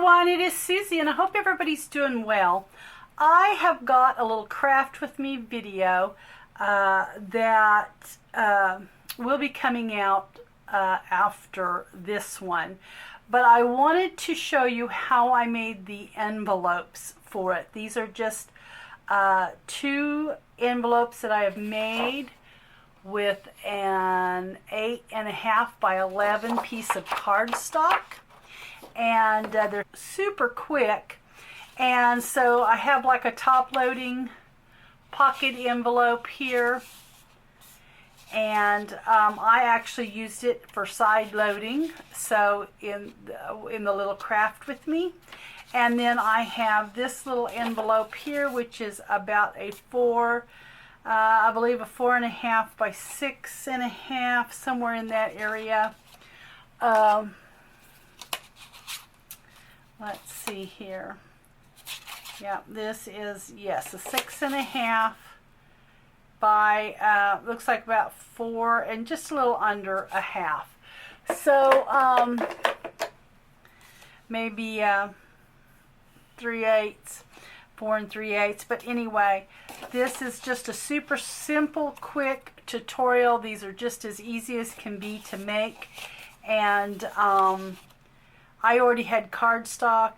everyone, it is Susie and I hope everybody's doing well. I have got a little craft with me video that will be coming out after this one, but I wanted to show you how I made the envelopes for it. These are just two envelopes that I have made with an 8.5 by 11 piece of cardstock, and they're super quick. And so I have like a top loading pocket envelope here, and I actually used it for side loading, so in the little craft with me. And then I have this little envelope here, which is about a I believe a 4.5 by 6.5, somewhere in that area. Let's see here. Yeah, this is, yes, a 6.5 by, looks like about 4 and just a little under a half. So, maybe 3/8, 4 3/8. But anyway, this is just a super simple, quick tutorial. These are just as easy as can be to make. And I already had cardstock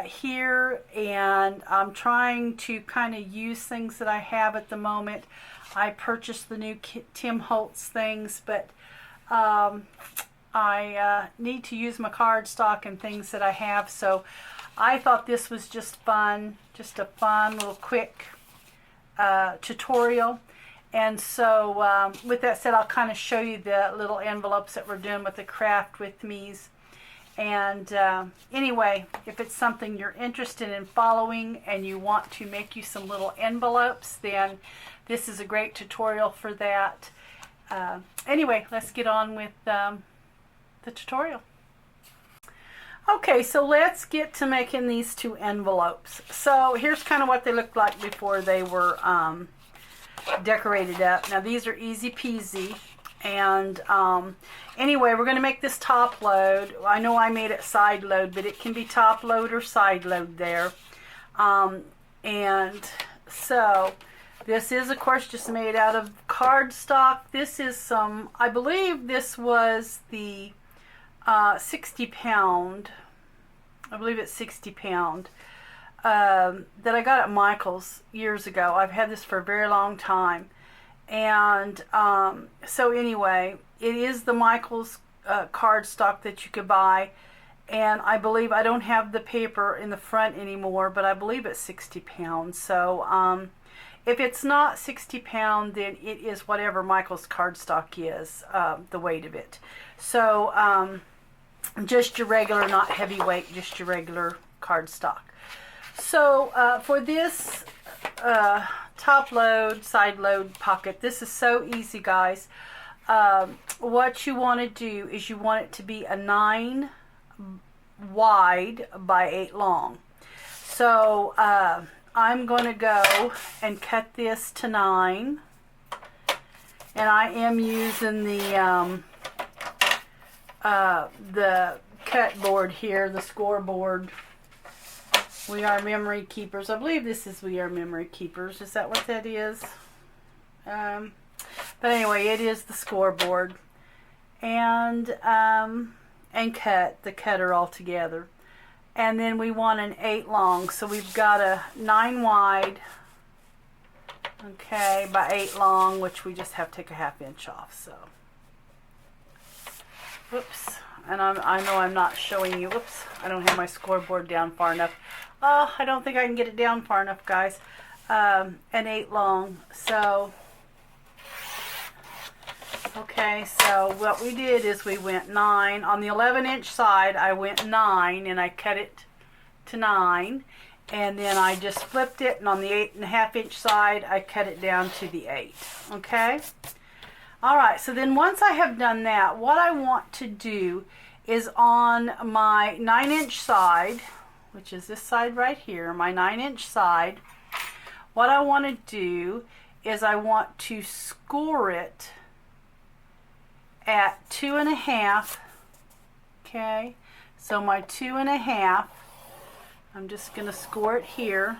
here, and I'm trying to kind of use things that I have at the moment. I purchased the new Tim Holtz things, but I need to use my cardstock and things that I have, so I thought this was just fun, just a fun little quick tutorial. And so with that said, I'll kind of show you the little envelopes that we're doing with the craft with me's. And anyway, if it's something you're interested in following and you want to make you some little envelopes, then this is a great tutorial for that. Anyway, let's get on with the tutorial. Okay, so let's get to making these two envelopes. So here's kind of what they looked like before they were decorated up. Now these are easy peasy. And anyway, we're going to make this top load. I know I made it side load, but it can be top load or side load there. And so this is, of course, just made out of cardstock. This is some, I believe this was the 60 pound, I believe it's 60 pound, that I got at Michael's years ago. I've had this for a very long time. And so anyway, it is the Michael's cardstock that you could buy, and I believe, I don't have the paper in the front anymore, but I believe it's 60 pounds. So if it's not 60 pound, then it is whatever Michael's cardstock is, the weight of it. So just your regular, not heavyweight, just your regular cardstock. So for this top load, side load pocket, this is so easy, guys. What you want to do is you want it to be a 9 wide by 8 long. So I'm going to go and cut this to 9, and I am using the cut board here, the Scoreboard. We Are Memory Keepers. I believe this is We Are Memory Keepers. Is that what that is? But anyway, it is the Scoreboard. And cut, the cutter all together. And then we want an 8 long. So we've got a 9 wide, okay, by 8 long, which we just have to take a 1/2 inch off. So, whoops. And I know I'm not showing you, whoops, I don't have my Scoreboard down far enough. Oh, I don't think I can get it down far enough, guys. An 8 long. So, okay, so what we did is we went 9. On the 11-inch side, I went 9, and I cut it to 9. And then I just flipped it, and on the 8.5-inch side, I cut it down to the 8. Okay? Alright, so then once I have done that, what I want to do is on my 9-inch side, which is this side right here, my 9-inch side, what I want to do is I want to score it at 2.5. Okay, so my 2.5, I'm just going to score it here.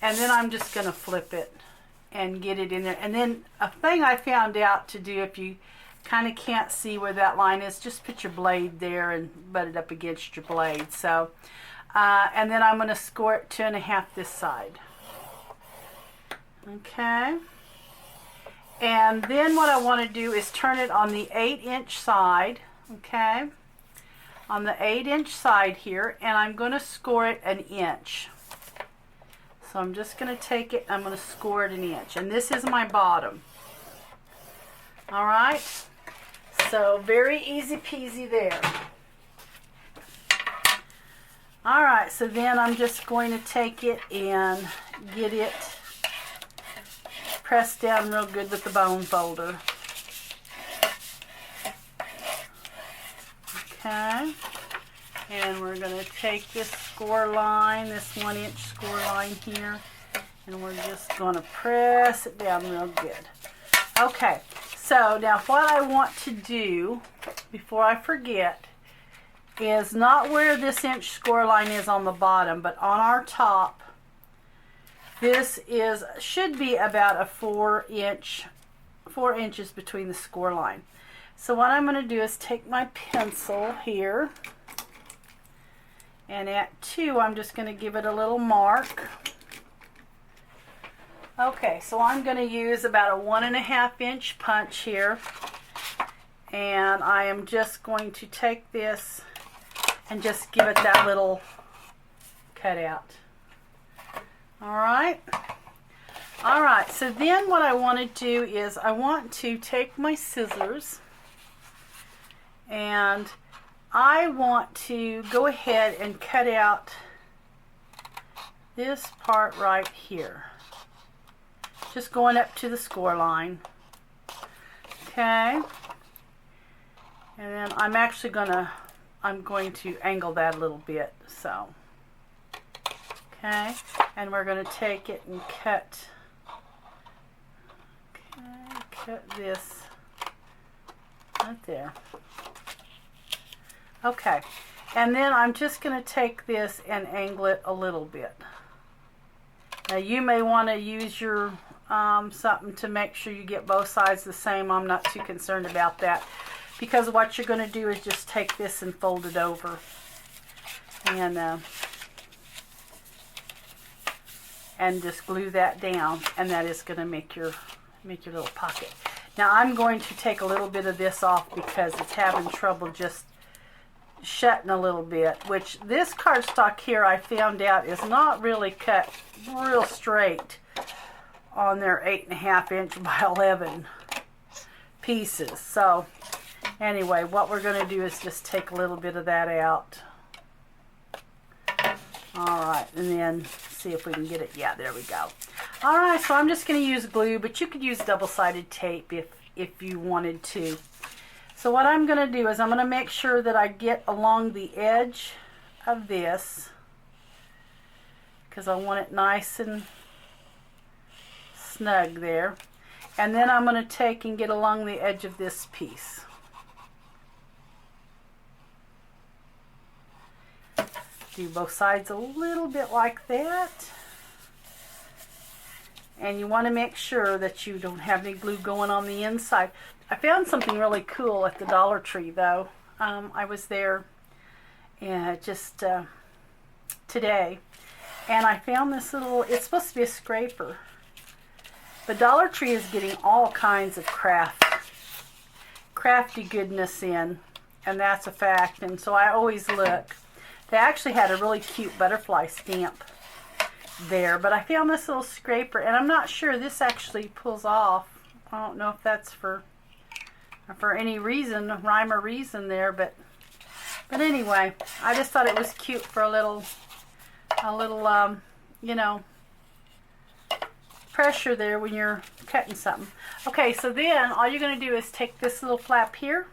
And then I'm just going to flip it and get it in there. And then a thing I found out to do, if you kind of can't see where that line is, just put your blade there and butt it up against your blade. So, and then I'm going to score it 2.5 this side. Okay. And then what I want to do is turn it on the 8-inch side. Okay. On the 8-inch side here, and I'm going to score it 1 inch. So I'm just going to take it, I'm going to score it 1 inch. And this is my bottom. Alright? So very easy peasy there. Alright, so then I'm just going to take it and get it pressed down real good with the bone folder. Okay. And we're going to take this score line, this 1-inch score line here, and we're just going to press it down real good. Okay, so now what I want to do, before I forget, is not where this inch score line is on the bottom, but on our top. This should be about a 4 inches between the score line. So what I'm going to do is take my pencil here, and at 2 I'm just going to give it a little mark. Okay, so I'm going to use about a 1.5 inch punch here, and I am just going to take this and just give it that little cutout. Alright, so then what I want to do is I want to take my scissors, and I want to go ahead and cut out this part right here, just going up to the score line. Okay, and then I'm actually I'm going to angle that a little bit. So, okay, and we're going to take it and cut this right there. Okay, and then I'm just going to take this and angle it a little bit. Now you may want to use your something to make sure you get both sides the same. I'm not too concerned about that, because what you're going to do is just take this and fold it over, and just glue that down, and that is going to make your little pocket. Now I'm going to take a little bit of this off because it's having trouble just shutting a little bit, which this cardstock here I found out is not really cut real straight on their 8.5 inch by 11 pieces. So anyway, what we're going to do is just take a little bit of that out. Alright, and then see if we can get it. Yeah, there we go. Alright, so I'm just going to use glue, but you could use double-sided tape if you wanted to. So what I'm going to do is I'm going to make sure that I get along the edge of this, because I want it nice and snug there. And then I'm going to take and get along the edge of this piece. Do both sides a little bit like that. And you want to make sure that you don't have any glue going on the inside. I found something really cool at the Dollar Tree, though. I was there just today, and I found this little, it's supposed to be a scraper. The Dollar Tree is getting all kinds of crafty goodness in, and that's a fact, and so I always look. They actually had a really cute butterfly stamp there, but I found this little scraper, and I'm not sure this actually pulls off. I don't know if that's for any reason, rhyme or reason there, but anyway, I just thought it was cute for a little you know, pressure there when you're cutting something. Okay, so then all you're going to do is take this little flap here,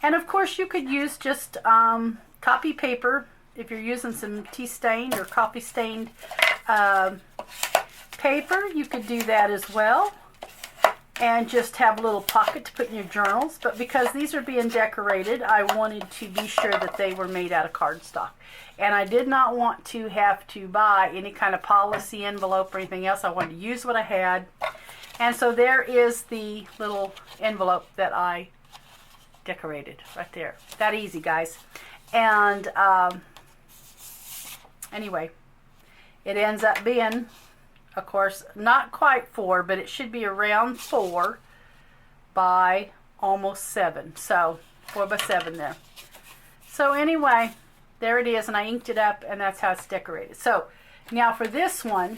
and of course you could use just copy paper. If you're using some tea stained or coffee stained paper, you could do that as well. and just have a little pocket to put in your journals. But because these are being decorated, I wanted to be sure that they were made out of cardstock. And I did not want to have to buy any kind of policy envelope or anything else. I wanted to use what I had. And so there is the little envelope that I decorated right there. That easy, guys. And anyway, it ends up being, of course, not quite 4, but it should be around 4 by almost 7. So 4 by 7 there. So anyway, there it is, and I inked it up, and that's how it's decorated. So now for this one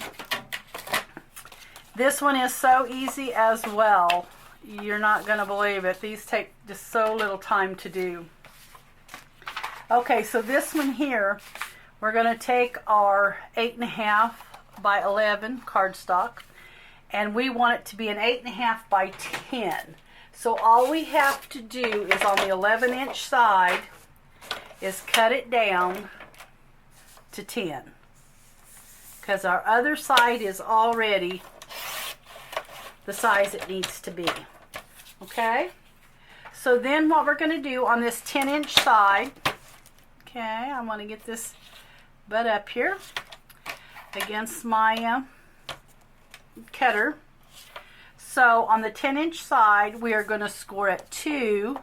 is so easy as well. You're not going to believe it. These take just so little time to do. Okay, so this one here, we're going to take our 8.5 by 11 cardstock, and we want it to be an 8.5 by 10. So all we have to do is on the 11-inch side is cut it down to 10, because our other side is already the size it needs to be. Okay, so then what we're going to do on this 10-inch side, okay, I want to get this butt up here against my cutter. So on the 10-inch side, we are going to score at 2.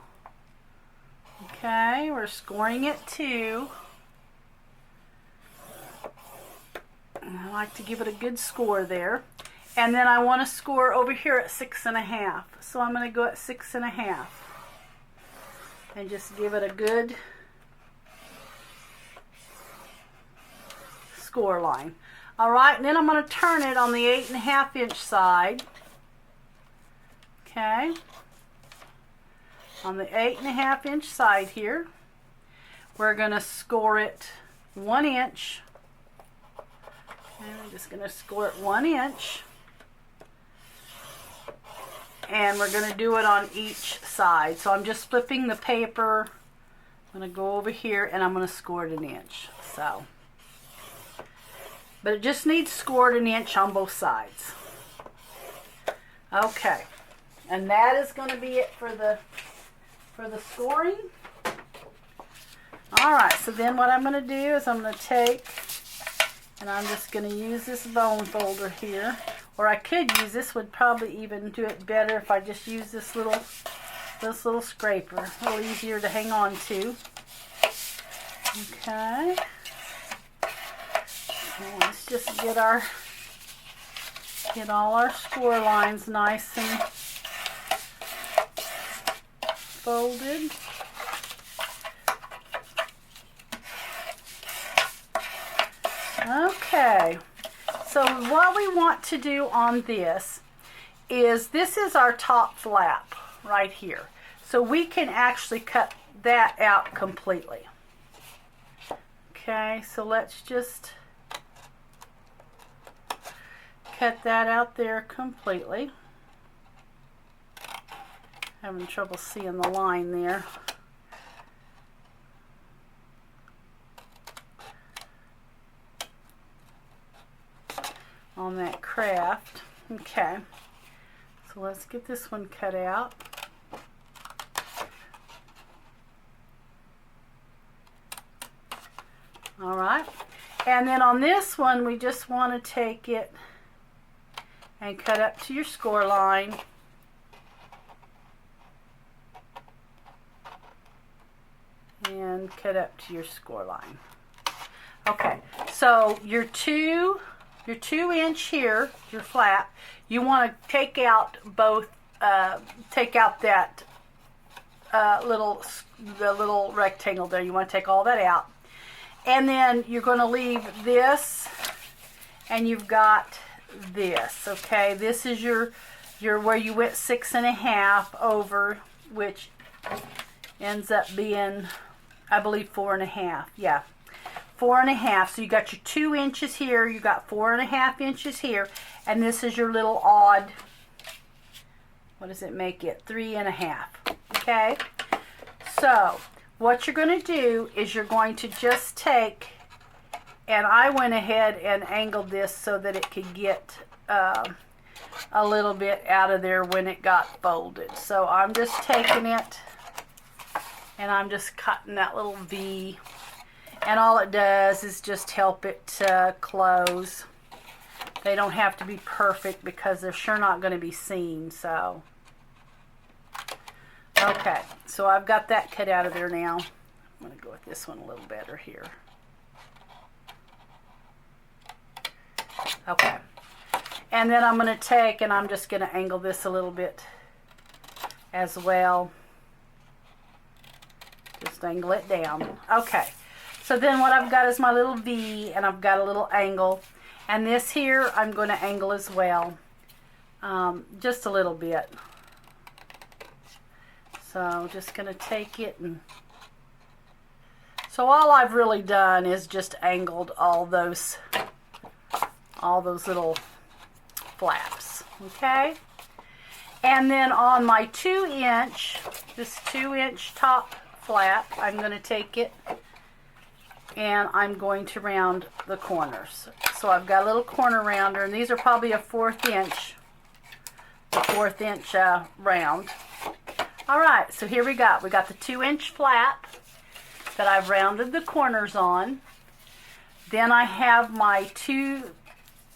Okay, we're scoring at 2. And I like to give it a good score there. And then I want to score over here at 6.5. So I'm going to go at 6.5. And just give it a good score line. Alright, and then I'm going to turn it on the 8.5-inch side. Okay. On the 8.5-inch side here, we're going to score it 1 inch. And I'm just going to score it 1 inch. And we're going to do it on each side. So I'm just flipping the paper. I'm going to go over here and I'm going to score it 1 inch. So, but it just needs scored 1 inch on both sides. Okay, and that is going to be it for the scoring. Alright, so then what I'm going to do is I'm going to take, and I'm just going to use this bone folder here, or I could use this, would probably even do it better if I just use this little scraper, a little easier to hang on to. Okay, so let's just get all our score lines nice and folded. Okay, so what we want to do on this is our top flap right here. So we can actually cut that out completely. Okay, so let's just cut that out there completely. Having trouble seeing the line there. On that craft. Okay, so let's get this one cut out. Alright, and then on this one we just want to take it and cut up to your score line. And cut up to your score line. Okay, so your 2 inch here, your flap, you want to take out both, take out that the little rectangle there. You want to take all that out. And then you're going to leave this, and you've got this, okay? This is your where you went 6.5 over, which ends up being, I believe, 4.5. Yeah, 4.5. So you got your 2 inches here, you got 4.5 inches here, and this is your little odd, what does it make it? 3.5. Okay, so what you're going to do is you're going to just take, and I went ahead and angled this so that it could get a little bit out of there when it got folded. So I'm just taking it and I'm just cutting that little V. And all it does is just help it close. They don't have to be perfect because they're sure not going to be seen. So, okay. So I've got that cut out of there now. I'm going to go with this one a little better here. Okay. And then I'm going to take and I'm just going to angle this a little bit as well. Just angle it down. Okay. So then what I've got is my little V, and I've got a little angle. And this here, I'm going to angle as well. Just a little bit. So just going to take it and... So all I've really done is just angled all those little flaps. Okay? And then on my 2-inch, this 2-inch top flap, I'm going to take it and I'm going to round the corners. So I've got a little corner rounder, and these are probably a 1/4 inch, round. All right, so here we got the 2-inch flap that I've rounded the corners on. Then I have my 2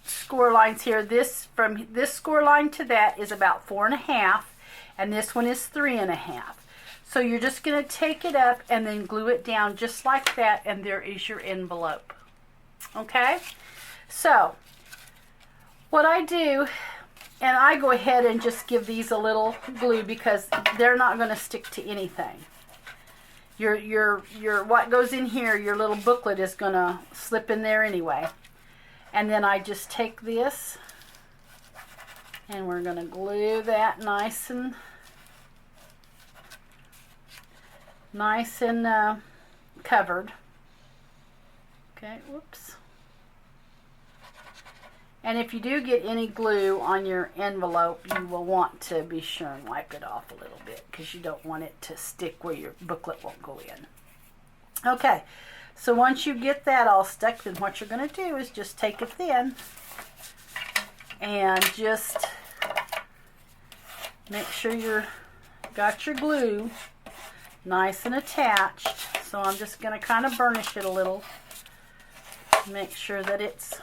score lines here. This from this score line to that is about 4.5, and this one is 3.5. So you're just going to take it up and then glue it down just like that, and there is your envelope. Okay? So, what I do, and I go ahead and just give these a little glue because they're not going to stick to anything. Your what goes in here, your little booklet is going to slip in there anyway. And then I just take this and we're going to glue that nice and covered. Okay, whoops. And if you do get any glue on your envelope, you will want to be sure and wipe it off a little bit because you don't want it to stick where your booklet won't go in. Okay, so once you get that all stuck, then what you're going to do is just take it then and just make sure you've got your glue nice and attached. So I'm just going to kind of burnish it a little. Make sure that it's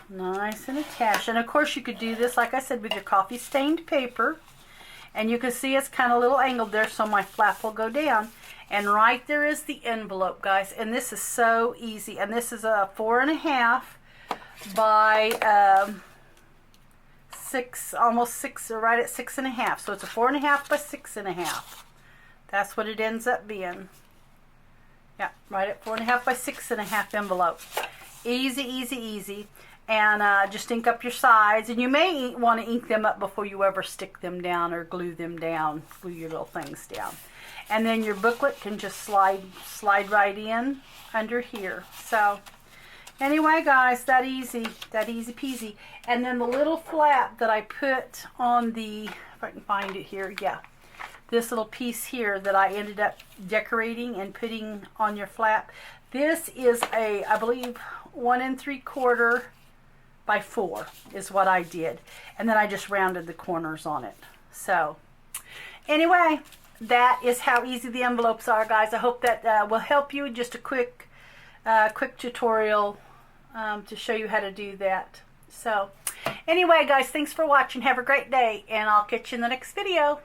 nice and attached. And of course you could do this, like I said, with your coffee stained paper. And you can see it's kind of a little angled there, so my flap will go down. And right there is the envelope, guys. And this is so easy. And this is a 4.5 by 6, almost 6, or right at 6.5. So it's a 4.5 by 6.5. That's what it ends up being. Yeah, right at 4.5 by 6.5 envelope. Easy, easy, easy. And just ink up your sides. And you may want to ink them up before you ever stick them down or glue them down, glue your little things down. And then your booklet can just slide right in under here. So anyway, guys, that easy peasy. And then the little flap that I put on the, if I can find it here, yeah. This little piece here that I ended up decorating and putting on your flap. This is a, I believe, 1 3/4 by 4 is what I did. And then I just rounded the corners on it. So anyway, that is how easy the envelopes are, guys. I hope that will help you. Just a quick tutorial to show you how to do that. So anyway, guys, thanks for watching. Have a great day, and I'll catch you in the next video.